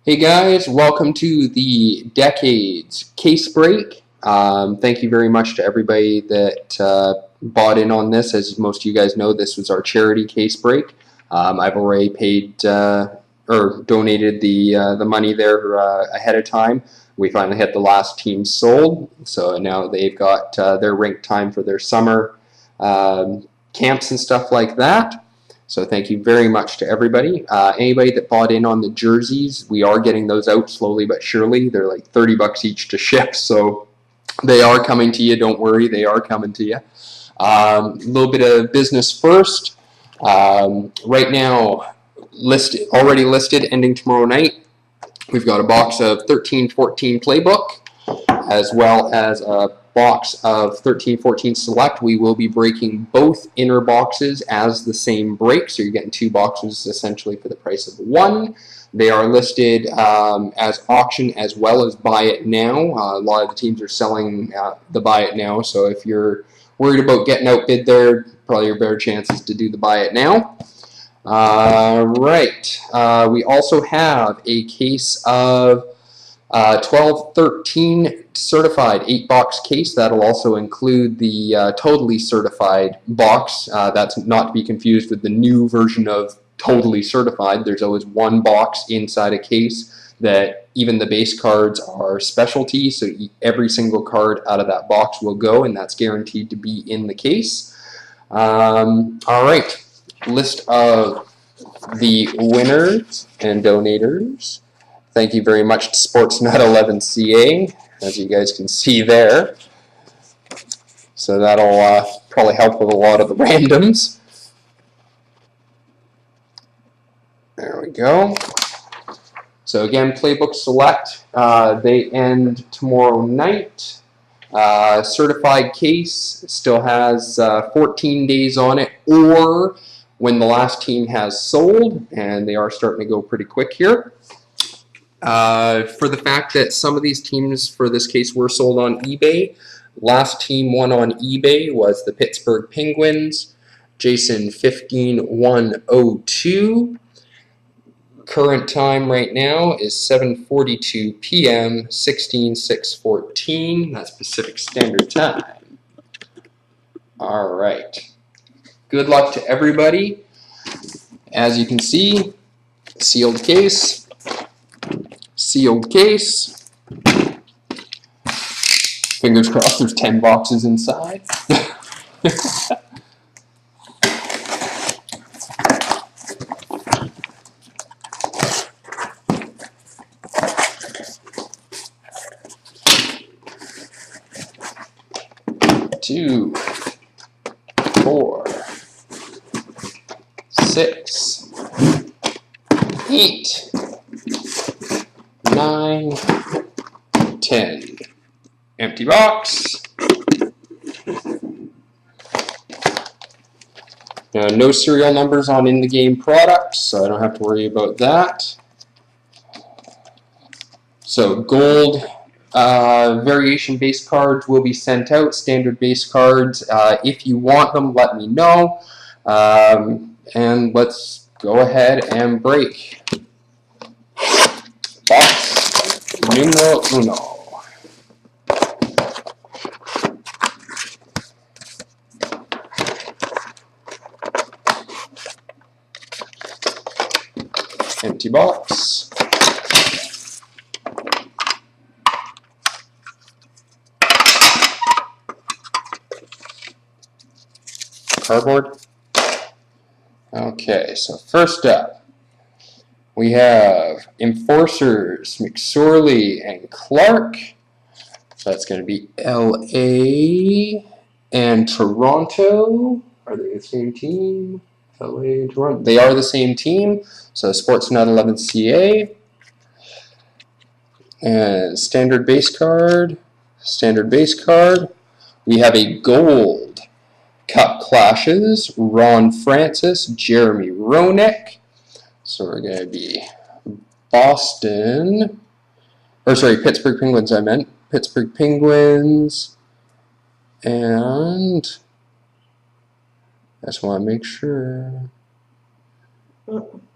Hey guys, welcome to the Decades Case Break. Thank you very much to everybody that bought in on this. As most of you guys know, this was our charity case break. I've already paid or donated the money there ahead of time. We finally had the last team sold, so now they've got their rink time for their summer camps and stuff like that. So thank you very much to everybody. Anybody that bought in on the jerseys, we are getting those out slowly but surely. They're like 30 bucks each to ship, so they are coming to you. Don't worry, they are coming to you. A little bit of business first. Right now, already listed, ending tomorrow night. We've got a box of 13-14 Playbook, as well as a box of 13-14 Select. We will be breaking both inner boxes as the same break, so you're getting two boxes essentially for the price of one. They are listed as auction as well as buy it now. A lot of the teams are selling the buy it now, so if you're worried about getting outbid there, probably your better chances to do the buy it now. We also have a case of 12-13 certified 8-box case. That'll also include the totally certified box. That's not to be confused with the new version of totally certified. There's always one box inside a case that even the base cards are specialty, so every single card out of that box will go, and that's guaranteed to be in the case. Alright, list of the winners and donators. Thank you very much to Sportsnet 11CA, as you guys can see there. So that'll probably help with a lot of the randoms. There we go. So again, Playbook Select, they end tomorrow night. Certified case still has 14 days on it, or when the last team has sold, and they are starting to go pretty quick here. For the fact that some of these teams for this case were sold on eBay, last team won on eBay was the Pittsburgh Penguins, Jason 15102. Current time right now is 7:42 p.m. 16/6/14. That's Pacific Standard Time. All right. Good luck to everybody. As you can see, sealed case. Sealed case. Fingers crossed there's 10 boxes inside. Two, 4, 6, 8, 9, 10. Empty box. No serial numbers on in-the-game products, so I don't have to worry about that. So gold variation base cards will be sent out. Standard base cards, if you want them, let me know. And let's go ahead and break. Box numero uno. Empty box. Cardboard. Okay, so first up, we have Enforcers, McSorley, and Clark. So that's going to be LA and Toronto. Are they the same team? LA and Toronto. They are the same team. So Sportsnet 11CA. And standard base card. Standard base card. We have a gold Cup Clashes, Ron Francis, Jeremy Roenick. So we're going to be Pittsburgh Penguins, I meant. Pittsburgh Penguins. And I just want to make sure.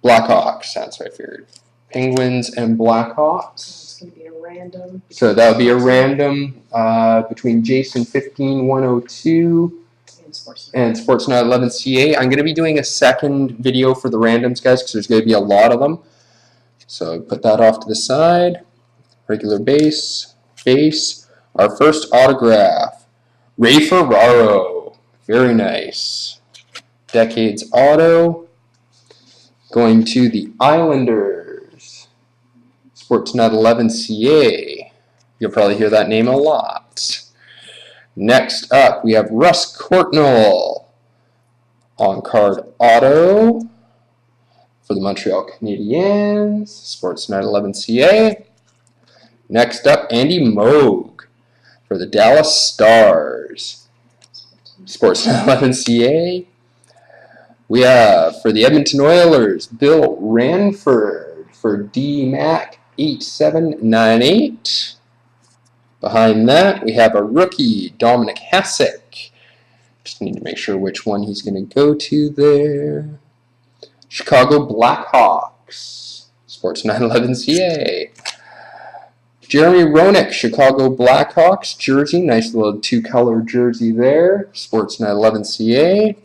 Blackhawks, that's what I figured. Penguins and Blackhawks. It's going to be a random. So that would be a random between Jason 15102 and Sportsnet 11CA. I'm going to be doing a second video for the randoms, guys, because there's going to be a lot of them. So put that off to the side. Regular base. Our first autograph, Ray Ferraro. Very nice. Decades auto. Going to the Islanders. Sportsnet 11CA. You'll probably hear that name a lot. Next up, we have Russ Courtnall. On-card auto for the Montreal Canadiens. Sportsnet 11CA. Next up, Andy Moog for the Dallas Stars. Sportsnet 11CA. We have for the Edmonton Oilers, Bill Ranford for DMAC 8798. Behind that, we have a rookie, Dominic Hasek. Just need to make sure which one he's going to go to there. Chicago Blackhawks, Sportsnet 11CA. Jeremy Roenick, Chicago Blackhawks jersey. Nice little two-color jersey there. Sportsnet 11CA.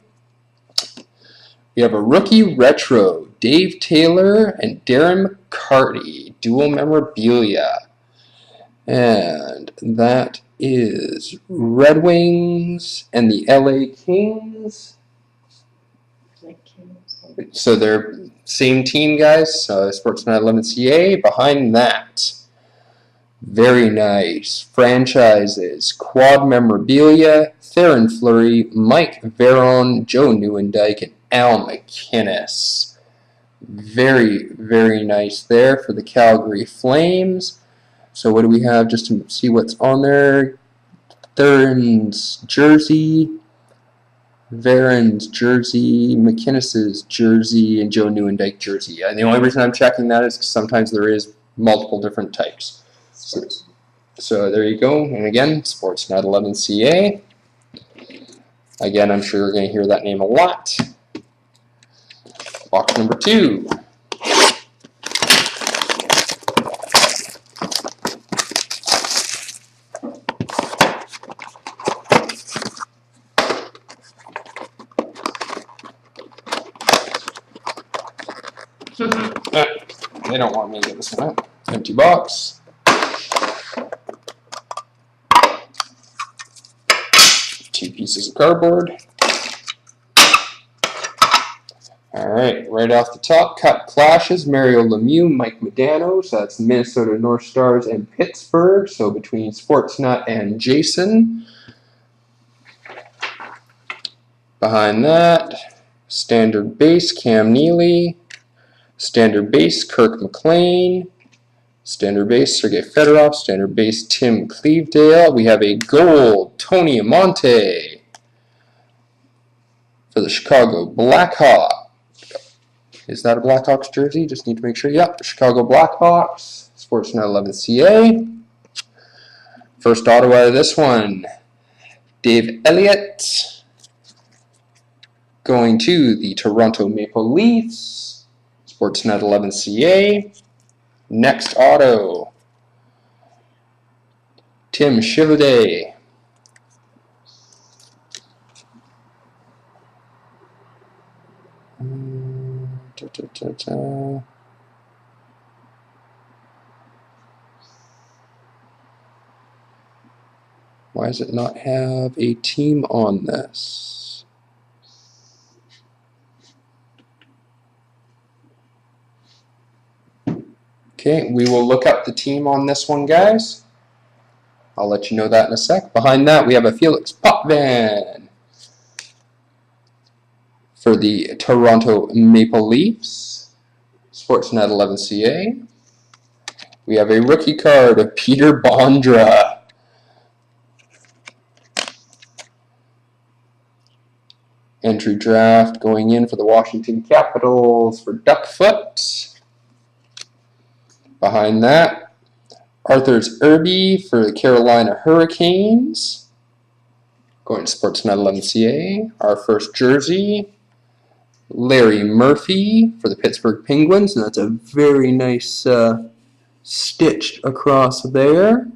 We have a rookie retro, Dave Taylor and Darren McCarty, dual memorabilia. And that is Red Wings and the LA Kings. So they're same team, guys. So Sportsnet 11CA. Behind that, very nice franchises, quad memorabilia, Theoren Fleury, Mike Veron, Joe Nieuwendyk, and Al McInnes. Very, very nice there for the Calgary Flames. So what do we have just to see what's on there? Theoren's jersey, Veron's jersey, McInnes's jersey, and Joe Nieuwendyk jersey. And the only reason I'm checking that is because sometimes there is multiple different types. So there you go. And again, Sportsnet 11CA. Again, I'm sure you're going to hear that name a lot. Box number 2. They don't want me to get this one out. Empty box. Two pieces of cardboard. Alright, right off the top, cut clashes, Mario Lemieux, Mike Modano, so that's Minnesota North Stars and Pittsburgh, so between Sportsnet and Jason. Behind that, standard base, Cam Neely, standard base, Kirk McLean, standard base, Sergei Fedorov, standard base, Tim Clevedale. We have a gold, Tony Amonte for the Chicago Blackhawks. Is that a Blackhawks jersey? Just need to make sure. Yep, Chicago Blackhawks, Sportsnet 11CA. First auto out of this one, Dave Elliott. Going to the Toronto Maple Leafs, Sportsnet 11CA. Next auto, Tim Shivode. Why does it not have a team on this? Okay, we will look up the team on this one, guys. I'll let you know that in a sec. Behind that, we have a Felix Potvin for the Toronto Maple Leafs, Sportsnet 11CA. We have a rookie card of Peter Bondra. Entry draft going in for the Washington Capitals for Duckfoot. Behind that, Arthur's Irby for the Carolina Hurricanes. Going to Sportsnet 11CA. Our first jersey, Larry Murphy for the Pittsburgh Penguins, and that's a very nice stitched across there.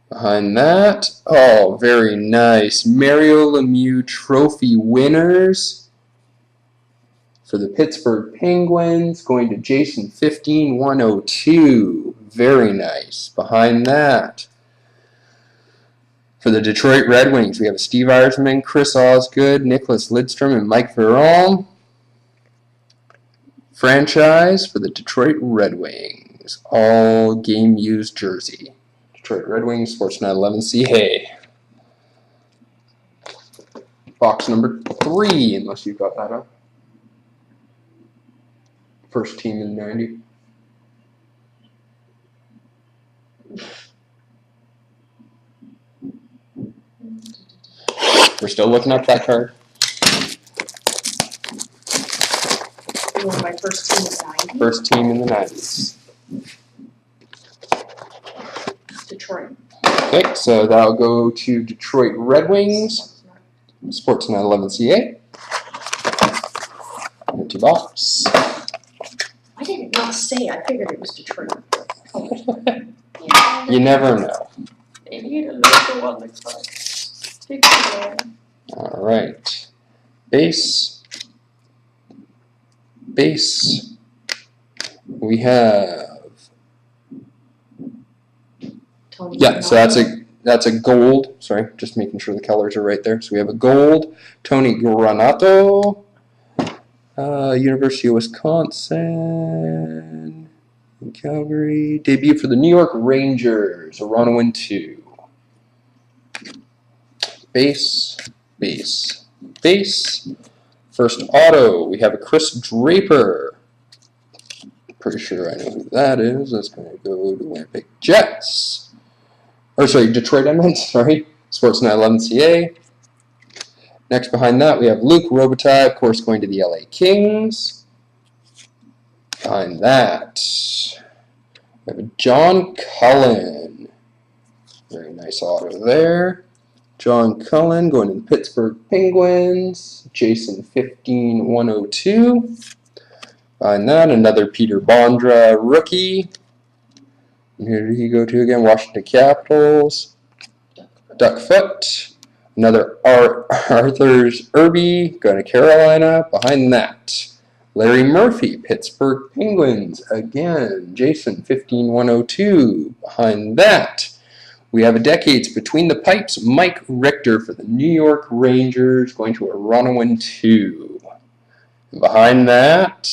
Behind that, oh, very nice. Mario Lemieux Trophy winners for the Pittsburgh Penguins, going to Jason 15102. Very nice. Behind that, for the Detroit Red Wings, we have Steve Yzerman, Chris Osgood, Nicholas Lidstrom, and Mike Verón. Franchise for the Detroit Red Wings, all game used jersey. Detroit Red Wings, Sportsnet 11C. Hey. Box number 3, unless you've got that up. First team in 90. We're still looking up that card. You want my first team of 90? First team in the 90s. Detroit. Okay, so that'll go to Detroit Red Wings. Sportsnet 11CA. Empty box. I did not say. I figured it was Detroit. You never know. They need a logo on the card. Stick it there. All right. Base. Base. We have. Tony Yeah, so that's a gold. Sorry, just making sure the colors are right there. So we have a gold Tony Granato, University of Wisconsin, in Calgary. Debut for the New York Rangers, Aronowin 2. Base, base, base. First auto, we have a Chris Draper. Pretty sure I know who that is. That's going to go to Winnipeg Jets. Or sorry, Detroit, I meant. Sorry. Sportsnet 11CA. Next behind that, we have Luc Robitaille, of course, going to the LA Kings. Behind that, we have a John Cullen. Very nice auto there. John Cullen going to the Pittsburgh Penguins. Jason 15102. Behind that, another Peter Bondra rookie. And who did he go to again? Washington Capitals. Duckfoot. Another Arthur's Irby going to Carolina. Behind that, Larry Murphy, Pittsburgh Penguins. Again, Jason 15102. Behind that, we have a Decades Between the Pipes, Mike Richter for the New York Rangers, going to Aronowin 2. And behind that,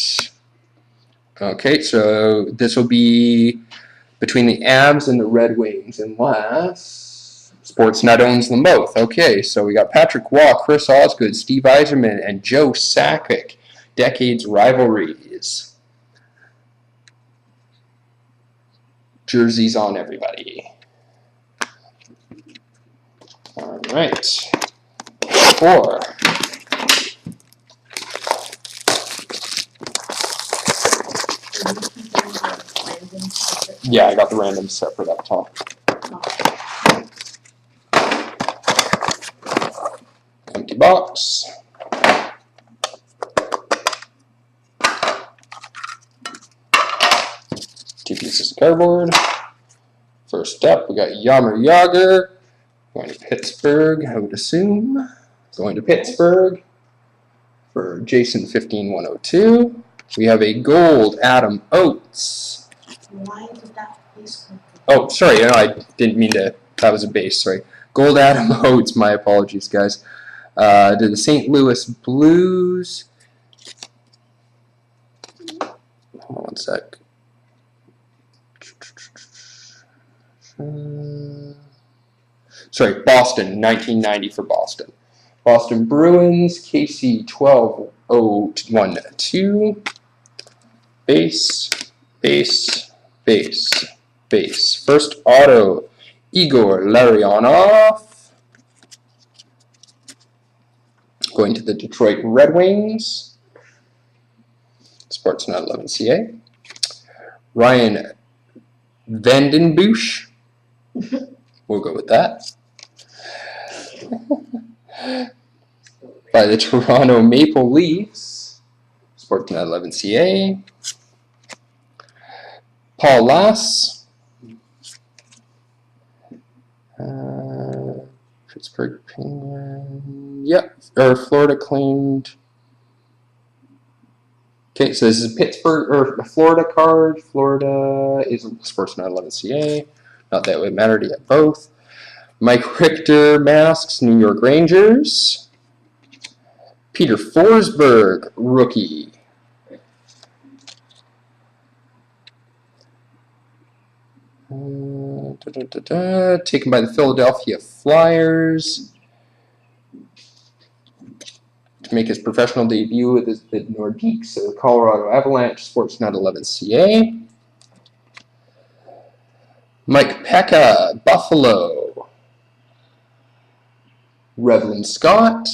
okay, so this will be between the Avs and the Red Wings, unless Sportsnet owns them both. Okay, so we got Patrick Waugh, Chris Osgood, Steve Yzerman, and Joe Sakic. Decades Rivalries. Jerseys on everybody. All right. 4. Yeah, I got the random separate up top. Empty box. Two pieces of cardboard. First up, we got Jaromir Jagr. Going to Pittsburgh, I would assume. Going to Pittsburgh for Jason 15102. We have a gold Adam Oates. Why did that base come from? Oh, sorry, no, I didn't mean to. That was a base, sorry. Gold Adam Oates, my apologies, guys. To the St. Louis Blues. Hold on one sec. Sorry, Boston, 1990 for Boston. Boston Bruins, KC 12012. Base, base, base, base. First auto, Igor Larionov. Going to the Detroit Red Wings. Sportsnet 11CA. Ryan Vandenbush. We'll go with that. by the Toronto Maple Leafs, Sportsnet 11CA. Paul Lass, Pittsburgh Penguins, yep, or Florida claimed. Okay, so this is Pittsburgh, or Florida card. Florida is Sportsnet 11CA. Not that it would matter to get both. Mike Richter masks, New York Rangers. Peter Forsberg, rookie. Taken by the Philadelphia Flyers to make his professional debut with the Nordiques, so the Colorado Avalanche, Sportsnet 11CA. Mike Pekka, Buffalo. Revlin Scott.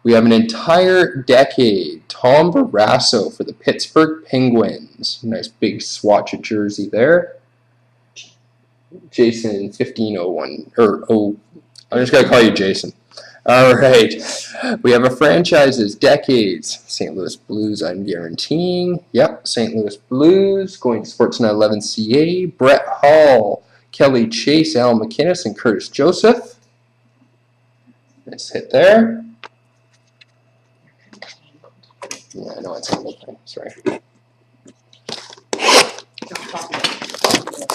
We have an entire decade. Tom Barrasso for the Pittsburgh Penguins. Nice big swatch of jersey there. Jason 1501, I'm just going to call you Jason. All right. We have a franchise's decades. St. Louis Blues, I'm guaranteeing. Yep, St. Louis Blues. Going to Sportsnet 11CA. Brett Hall, Kelly Chase, Al McInnes, and Curtis Joseph. Nice hit there. Yeah, I know it's a little thing. Sorry.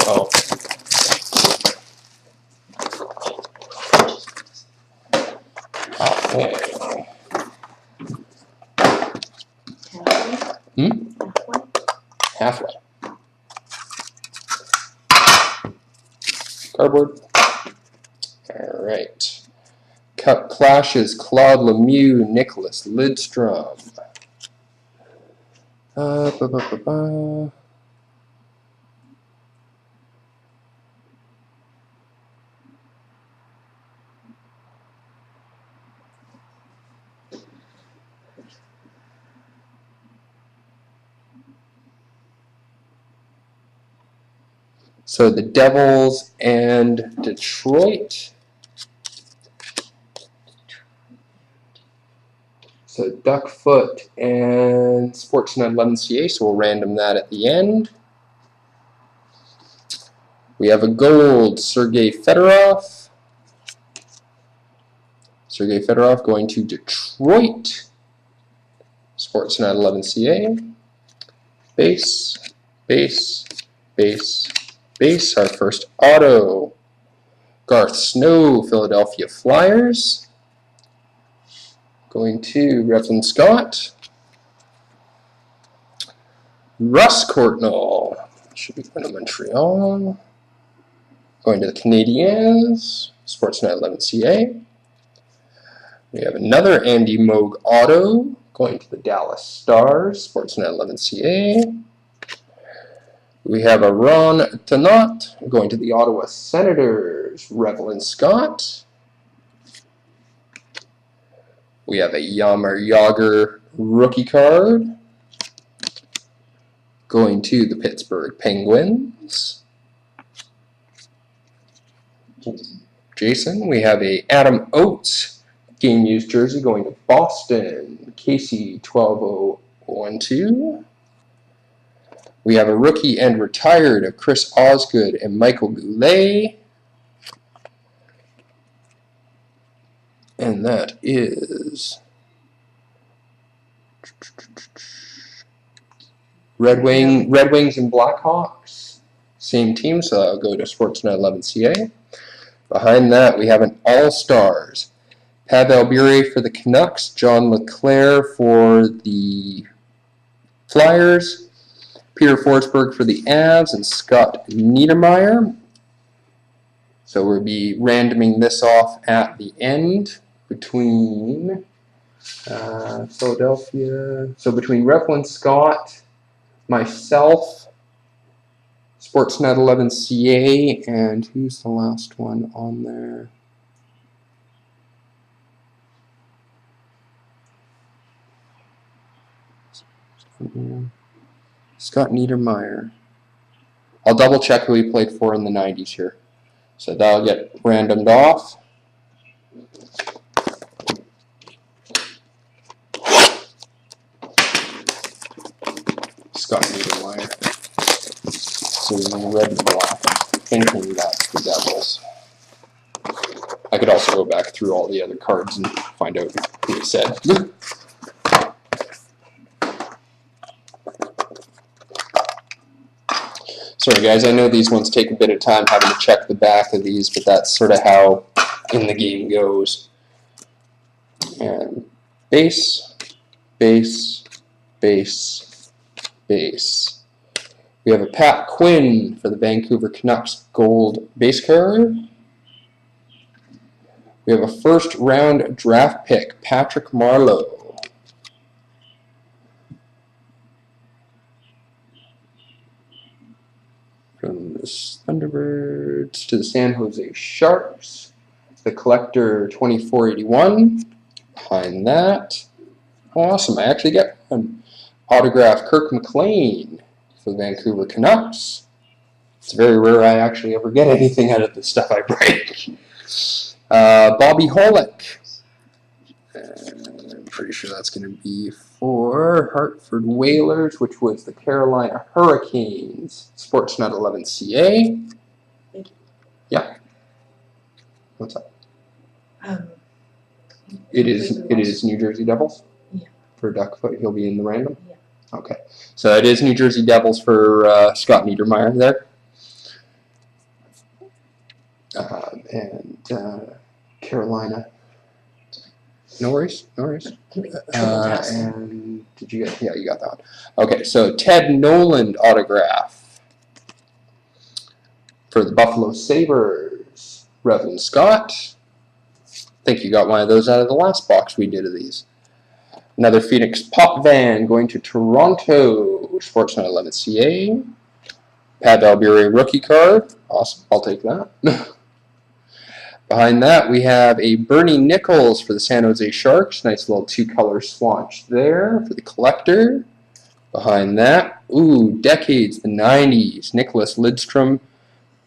Oh. Okay. Halfway. Cardboard. All right. Cup clashes, Claude Lemieux, Nicholas Lidstrom. So the Devils and Detroit. So Duckfoot and Sportsnet 11CA, so we'll random that at the end. We have a gold, Sergei Fedorov. Sergei Fedorov going to Detroit. Sportsnet 11CA. Base, base, base, base. Our first auto. Garth Snow, Philadelphia Flyers. Going to Revlin Scott. Russ Courtnall. Should be going to Montreal. Going to the Canadiens. Sportsnet 11CA. We have another Andy Moog auto. Going to the Dallas Stars. Sportsnet 11CA. We have a Ron Tanat. Going to the Ottawa Senators. Revlin Scott. We have a Jaromir Jagr rookie card going to the Pittsburgh Penguins. Jason, we have a Adam Oates game used jersey going to Boston, Casey 12012. We have a rookie and retired of Chris Osgood and Michael Goulet. And that is Red Wings and Blackhawks. Same team, so I'll go to Sportsnet 11CA. Behind that, we have an All-Stars. Pavel Bure for the Canucks, John LeClair for the Flyers, Peter Forsberg for the Avs, and Scott Niedermayer. So we'll be randoming this off at the end between Philadelphia. So between Revlin Scott, myself, Sportsnet 11CA, and who's the last one on there? Scott Niedermayer. I'll double check who he played for in the 90s here. So that'll get randomed off. Scott Niedermeyer. So red and black. I'm thinking that's the Devils. I could also go back through all the other cards and find out who it said. Sorry guys, I know these ones take a bit of time having to check the back of these, but that's sort of how in the game goes. And base, base, base, base. We have a Pat Quinn for the Vancouver Canucks gold base card. We have a first round draft pick, Patrick Marleau. From the Thunderbirds to the San Jose Sharks. The Collector 2481. Behind that. Awesome, I actually get an autograph Kirk McLean for the Vancouver Canucks. It's very rare I actually ever get anything out of the stuff I break. Bobby Holick. I'm pretty sure that's going to be for Hartford Whalers, which was the Carolina Hurricanes. Sportsnet 11CA. Thank you. Yeah. What's up? It It is New Jersey Devils? Yeah. For Duckfoot, he'll be in the random? Yeah. Okay. So it is New Jersey Devils for Scott Niedermeyer there. Carolina. No worries, no worries. And did you get? Yeah, you got that one. Okay, so Ted Noland autograph for the Buffalo Sabres. Reverend Scott. I think you got one of those out of the last box we did of these. Another Phoenix Potvin going to Toronto. Sportsnet 11CA. Pat Albury rookie card. Awesome, I'll take that. Behind that, we have a Bernie Nichols for the San Jose Sharks. Nice little two-color swatch there for the Collector. Behind that, ooh, decades, the 90s. Nicholas Lidstrom,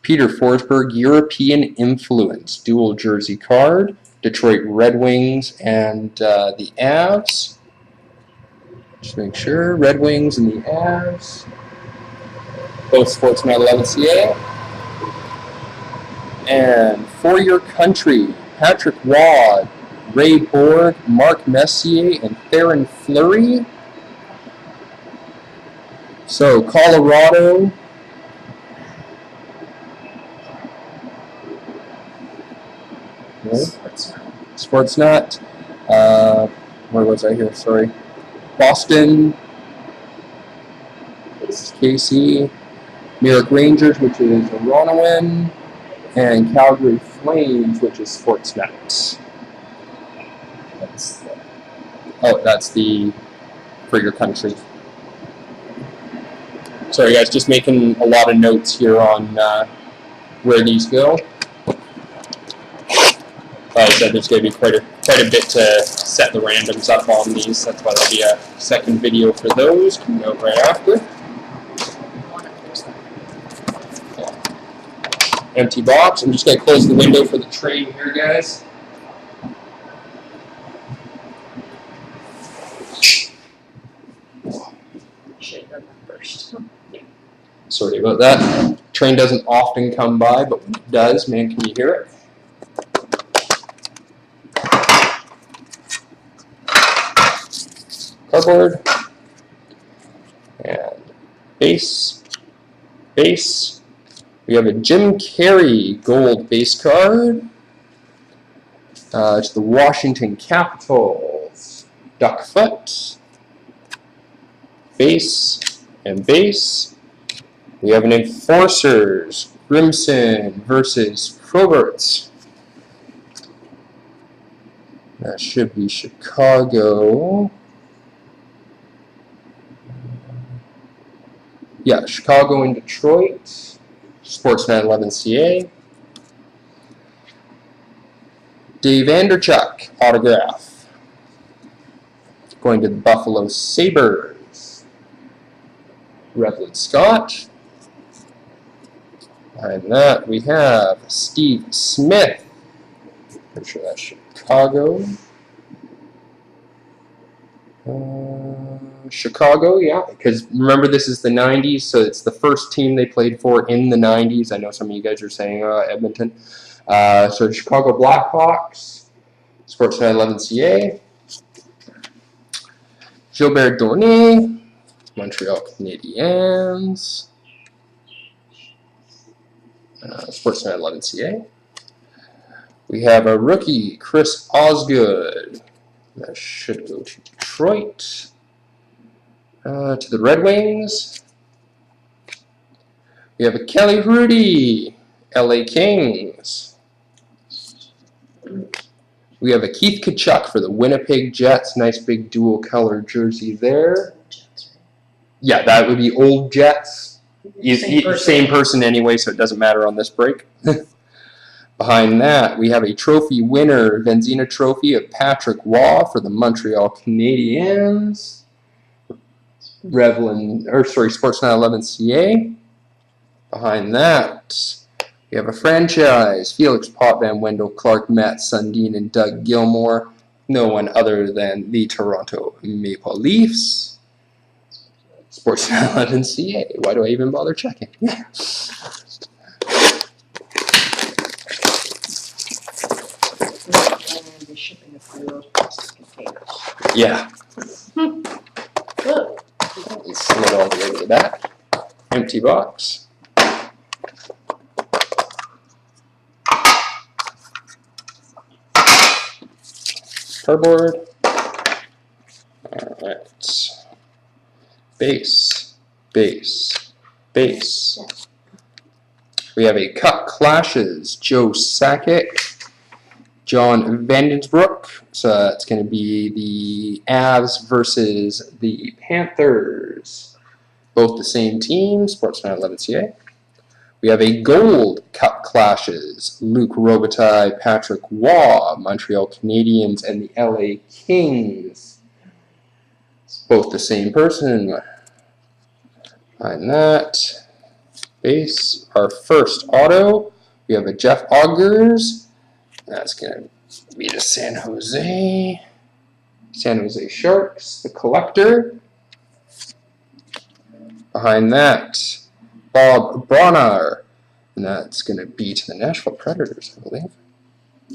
Peter Forsberg, European Influence, dual jersey card. Detroit Red Wings and the Avs. Just make sure, Red Wings and the Avs. Both Sportsnet 11CA. And For Your Country, Patrick Wad, Ray Borg, Mark Messier, and Theron Fleury. So, Colorado. Sportsnet. Where was I here? Sorry. Boston. KC. New York Rangers, which is Ironowin. And Calgary Flames, which is Sportsnet. That's the For Your Country. Sorry guys, just making a lot of notes here on where these go. Like I said, there's going to be quite a bit to set the randoms up on these. That's why there'll be a second video for those coming out right after. Empty box. I'm just going to close the window for the train here, guys. Should have done that first. Sorry about that. Train doesn't often come by, but when it does, man, can you hear it? Cardboard. And base. Base. We have a Jim Carrey gold base card. It's the Washington Capitals. Duckfoot. Base and base. We have an Enforcers. Grimson versus Proberts. That should be Chicago. Yeah, Chicago and Detroit. Sportsnet 11CA. Dave Anderchuk autograph. Going to the Buffalo Sabres. Reverend Scott. Behind that we have Steve Smith. Pretty sure that's Chicago. Chicago, yeah, because remember this is the 90s, so it's the first team they played for in the 90s. I know some of you guys are saying Edmonton. So Chicago Blackhawks, Sportsnet 11CA. Gilbert Dorné, Montreal Canadiens, Sportsnet 11CA. We have a rookie, Chris Osgood. That should go to Detroit. To the Red Wings. We have a Kelly Hrudey, LA Kings. We have a Keith Tkachuk for the Winnipeg Jets. Nice big dual color jersey there. Yeah, that would be old Jets. Same person anyway, so it doesn't matter on this break. Behind that, we have a trophy winner, Vezina Trophy of Patrick Waugh for the Montreal Canadiens. Sportsnet 11CA. Behind that, we have a franchise, Felix Potvin, Wendell Clark, Matt Sundin, and Doug Gilmour. No one other than the Toronto Maple Leafs. Sportsnet 11CA. Why do I even bother checking? And the shipping of those plastic containers. Yeah. Good. Slid all the way to the back. Empty box. Cardboard. Alright. Base. We have a Cup Clashes, Joe Sakic, John Vandensbroek. So it's going to be the Avs versus the Panthers. Both the same team, Sportsnet 11CA. We have a Gold Cup Clashes, Luc Robitaille, Patrick Waugh, Montreal Canadiens, and the LA Kings. Both the same person. Behind that, base, our first auto, we have a Jeff Augers. That's going to be the San Jose Sharks, the collector. Behind that, Bob Bronner, and that's going to be to the Nashville Predators, I believe.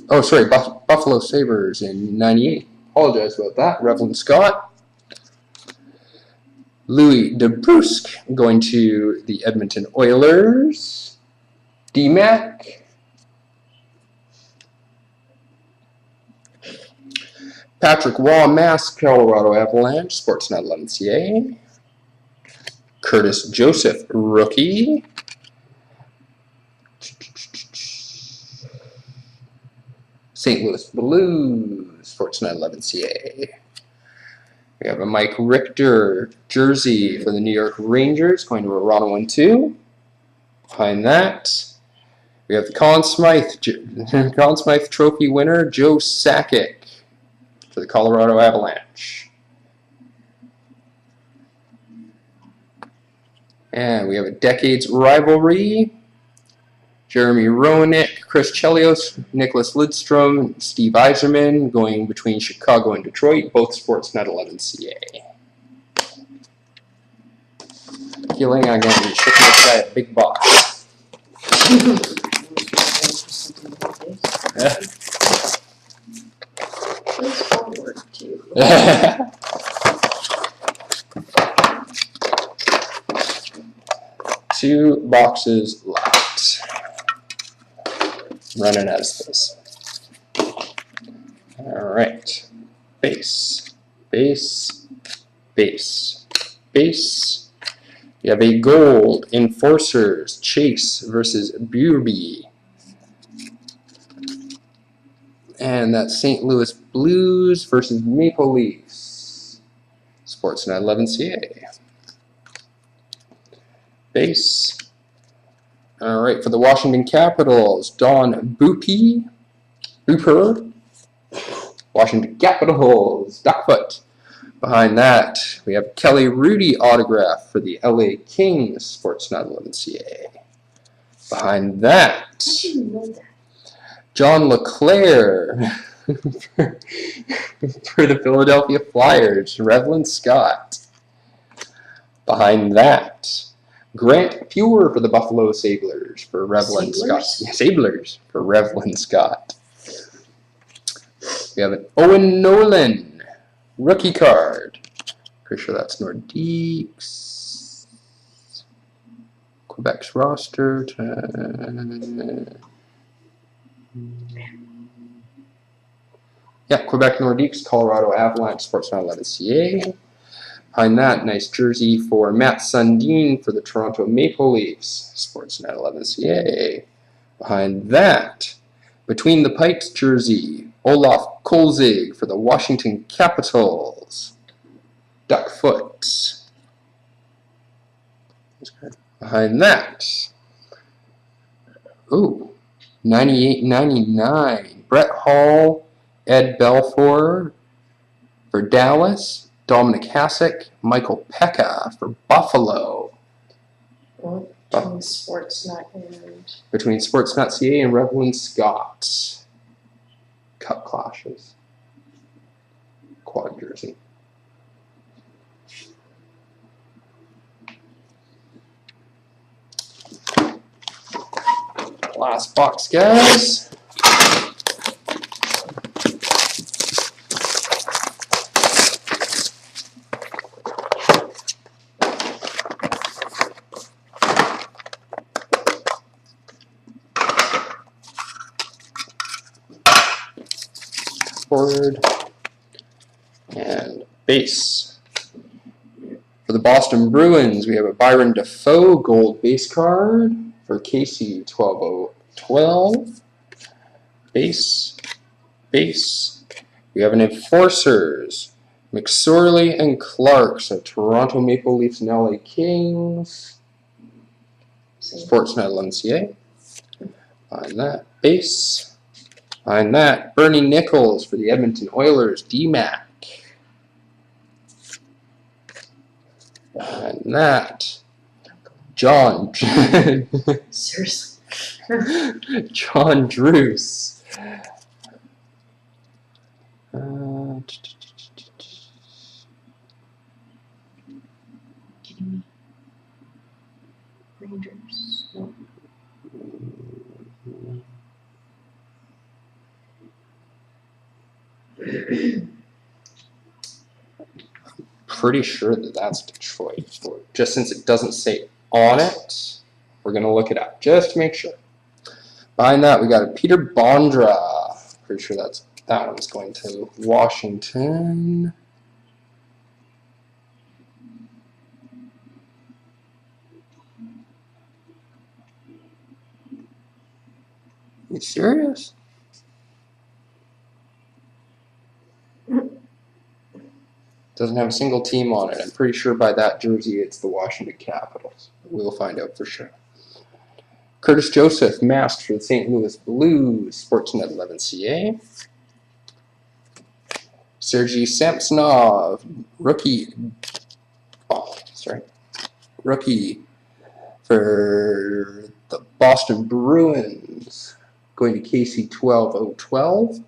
Oh, sorry, Buffalo Sabres in 98. Apologize about that. Revlin Scott. Louis DeBrusque going to the Edmonton Oilers. D-Mac. Patrick Waugh, Mass, Colorado Avalanche, Sportsnet 11CA. Curtis Joseph, rookie. St. Louis Blues, Sportsnet 11CA. We have a Mike Richter jersey for the New York Rangers, going to a Toronto 1-2. Behind that, we have the Conn Smythe Trophy winner, Joe Sakic, for the Colorado Avalanche. And we have a Decades Rivalry, Jeremy Roenick, Chris Chelios, Nicholas Lidstrom, Steve Yzerman, going between Chicago and Detroit, both Sportsnet 11CA. Feeling I'm going to be shipping this guy a big box. Please forward to. Two boxes left. Running out of space. Alright. Base. You have a Gold Enforcers, Chase versus Burby. And that's St. Louis Blues versus Maple Leafs. Sportsnet 11CA. Base. All right, for the Washington Capitals, Don Booper. Washington Capitals, Duckfoot. Behind that, we have Kelly Hrudey autograph for the LA Kings, Sportsnet 11CA. Behind that, How do you know that? John LeClair for the Philadelphia Flyers, Revlin Scott. Behind that, Grant Fuhr for the Buffalo Sablers for Revlin Scott. Sablers? Yeah, Sablers for Revlin Scott. We have an Owen Nolan rookie card. Pretty sure that's Nordiques. Quebec's roster. Yeah, Quebec Nordiques, Colorado Avalanche, Sportsnet 11 CA. Behind that, nice jersey for Matt Sundin for the Toronto Maple Leafs, Sportsnet 11 CA. Behind that, Between the Pipes jersey, Olaf Kolzig for the Washington Capitals, Duckfoot. Behind that, 98.99, Brett Hall, Ed Belfour for Dallas, Dominic Hasek, Michael Pekka for Buffalo. Well, between Sportsnet and Between Sports.ca and Revlin Scott. Cup clashes. Quad jersey. Last box, guys. Forward and base. For the Boston Bruins, we have a Byron Defoe gold base card for Casey 12012. Base. We have an Enforcers, McSorley and Clark, so Toronto Maple Leafs and LA Kings. Sportsnet 11 CA. Behind that, base. Behind that, Bernie Nichols for the Edmonton Oilers, DMAC. Behind that, John seriously. John Druce. Kidding me? Rangers. No. Pretty sure that that's Detroit. Just since it doesn't say on it, we're going to look it up just to make sure. Behind that, we got a Peter Bondra. Pretty sure that one's going to Washington. You serious? Doesn't have a single team on it. I'm pretty sure by that jersey it's the Washington Capitals. We'll find out for sure. Curtis Joseph, masked for the St. Louis Blues, Sportsnet 11 CA. Sergei Samsonov, rookie for the Boston Bruins, going to Casey 12012.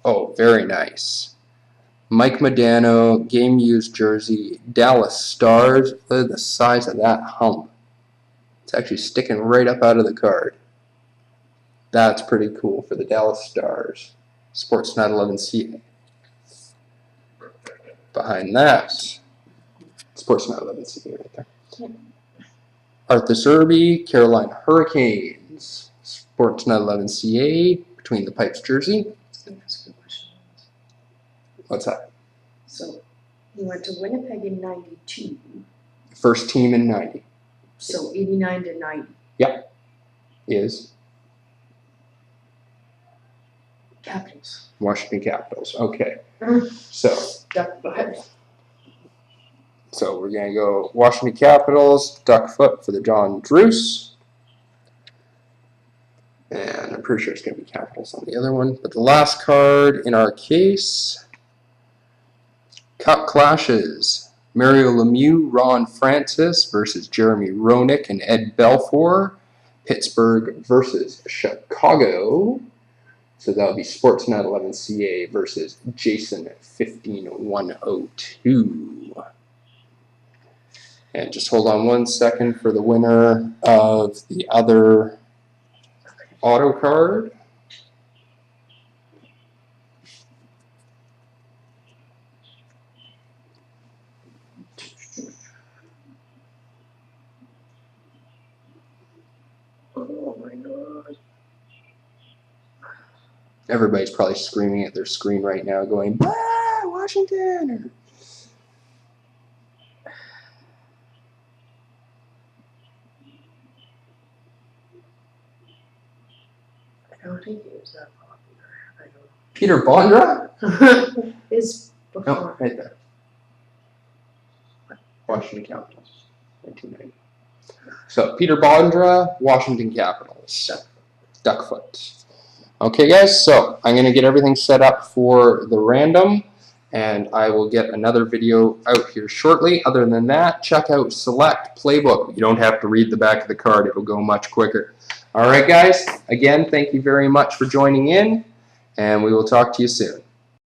Oh, very nice. Mike Modano, game used jersey, Dallas Stars. Look at the size of that hump. It's actually sticking right up out of the card. That's pretty cool for the Dallas Stars. Sportsnet 11 CA. Behind that, Sportsnet 11 CA right there. Arthur Serby, Carolina Hurricanes. Sportsnet 11 CA, Between the Pipes jersey. What's that? So he went to Winnipeg in 92. First team in 90. So 89 to 90. Yep. Is Capitals. Washington Capitals. Okay. Mm. So we're going to go Washington Capitals, Duckfoot for the John Druce. And I'm pretty sure it's going to be Capitals on the other one. But the last card in our case, Cup Clashes. Mario Lemieux, Ron Francis versus Jeremy Roenick and Ed Belfour. Pittsburgh versus Chicago. So that would be Sportsnet 11CA versus Jason 15102. And just hold on 1 second for the winner of the other auto card. Oh my god. Everybody's probably screaming at their screen right now going, "Ah, Washington!" I don't think he was that popular. I Peter Bondra? don't know. Is No, before. right there. Washington Capitals, 1990. So Peter Bondra, Washington Capitals. Duckfoot. Okay, guys, so I'm going to get everything set up for the random, and I will get another video out here shortly. Other than that, check out Select Playbook. You don't have to read the back of the card. It'll go much quicker. All right, guys, again, thank you very much for joining in, and we will talk to you soon.